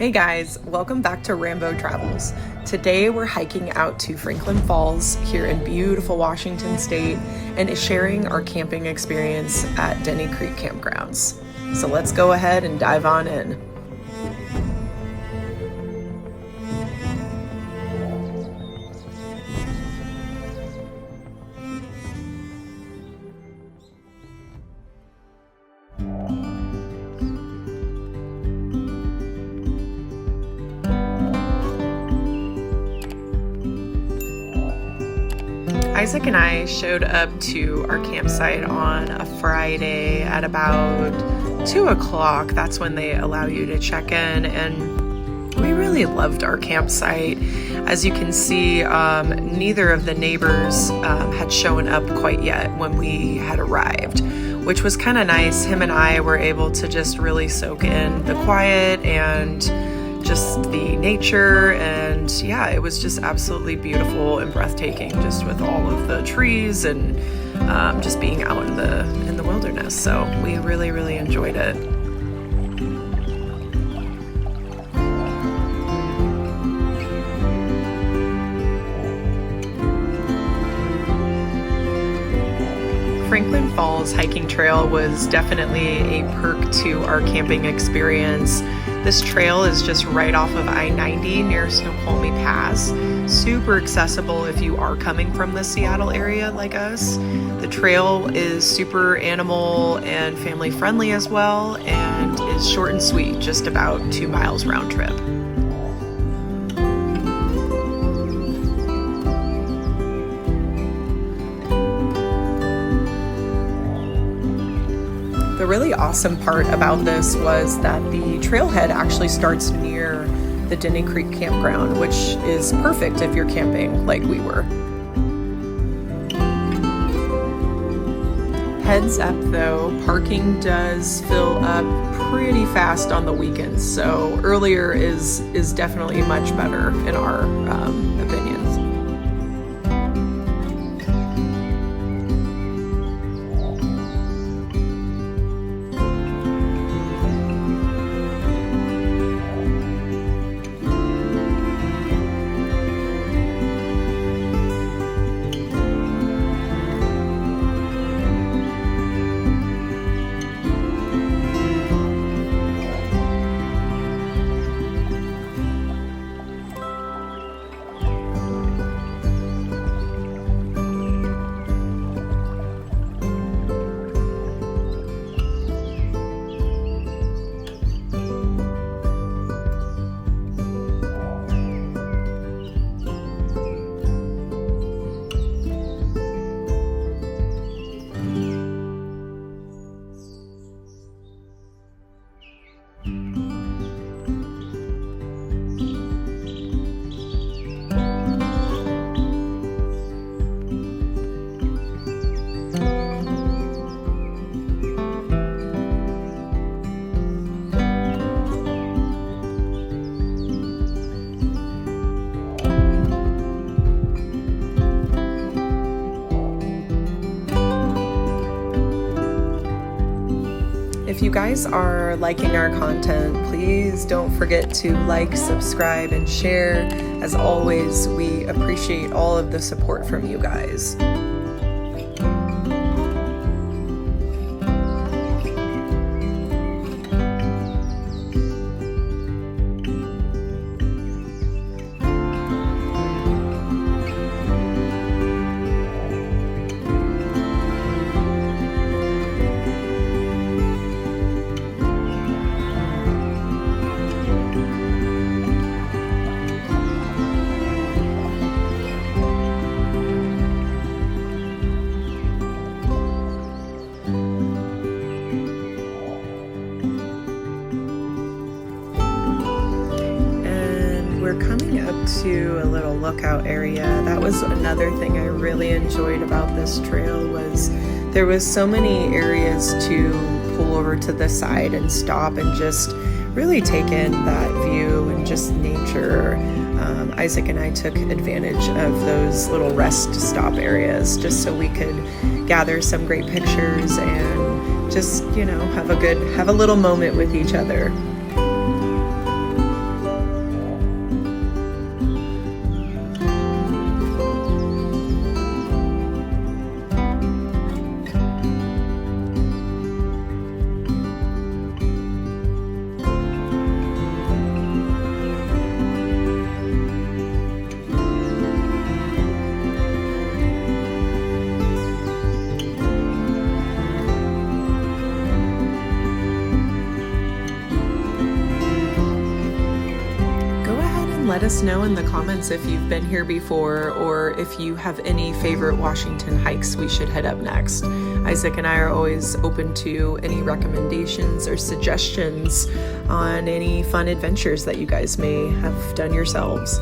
Hey guys, welcome back to Rambo Travels. Today we're hiking out to Franklin Falls here in beautiful Washington State and sharing our camping experience at Denny Creek Campgrounds. So let's go ahead and dive on in. Isaac and I showed up to our campsite on a Friday at about 2 o'clock. That's when they allow you to check in, and we really loved our campsite. As you can see, neither of the neighbors had shown up quite yet when we had arrived, which was kind of nice. Him and I were able to just really soak in the quiet and just the nature, and yeah, it was just absolutely beautiful and breathtaking, just with all of the trees and just being out in the wilderness. So we really enjoyed it. Franklin Falls hiking trail was definitely a perk to our camping experience. This trail is just right off of I-90 near Snoqualmie Pass. Super accessible if you are coming from the Seattle area like us. The trail is super animal and family friendly as well, and is short and sweet, just about 2 miles round trip. The really awesome part about this was that the trailhead actually starts near the Denny Creek Campground, which is perfect if you're camping like we were. Heads up though, parking does fill up pretty fast on the weekends, so earlier is definitely much better in our opinions. If you guys are liking our content, please don't forget to like, subscribe, and share. As always, we appreciate all of the support from you guys. We're coming up to a little lookout area. That was another thing I really enjoyed about this trail, was there was so many areas to pull over to the side and stop and just really take in that view and just nature. Isaac and I took advantage of those little rest stop areas just so we could gather some great pictures and just, you know, have a little moment with each other. let us know in the comments if you've been here before or if you have any favorite Washington hikes we should head up next. Isaac and I are always open to any recommendations or suggestions on any fun adventures that you guys may have done yourselves.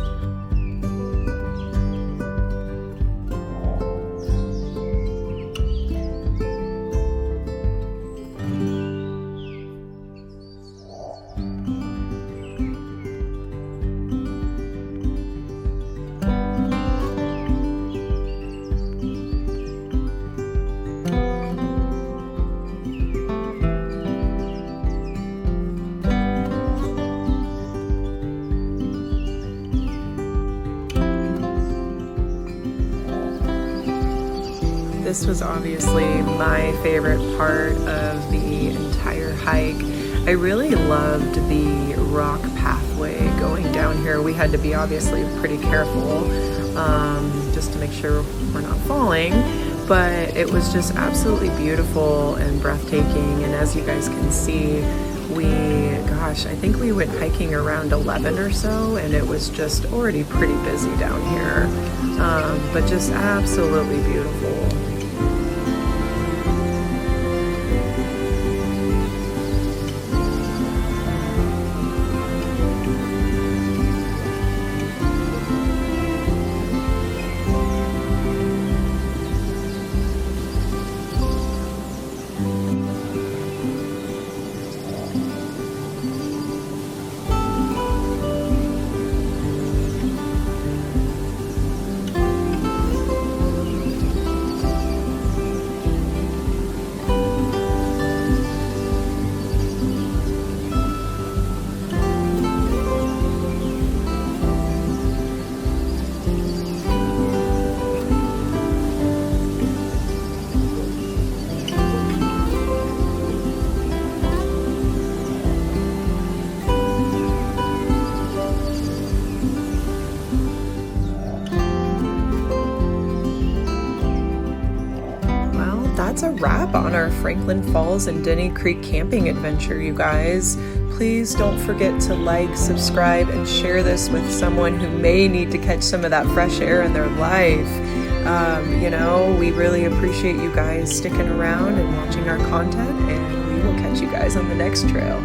This was obviously my favorite part of the entire hike. I really loved the rock pathway going down here. We had to be obviously pretty careful just to make sure we're not falling, but it was just absolutely beautiful and breathtaking. And as you guys can see, I think we went hiking around 11 or so, and it was just already pretty busy down here, but just absolutely beautiful. That's a wrap on our Franklin Falls and Denny Creek camping adventure, you guys. Please don't forget to like, subscribe, and share this with someone who may need to catch some of that fresh air in their life. We really appreciate you guys sticking around and watching our content, and we will catch you guys on the next trail.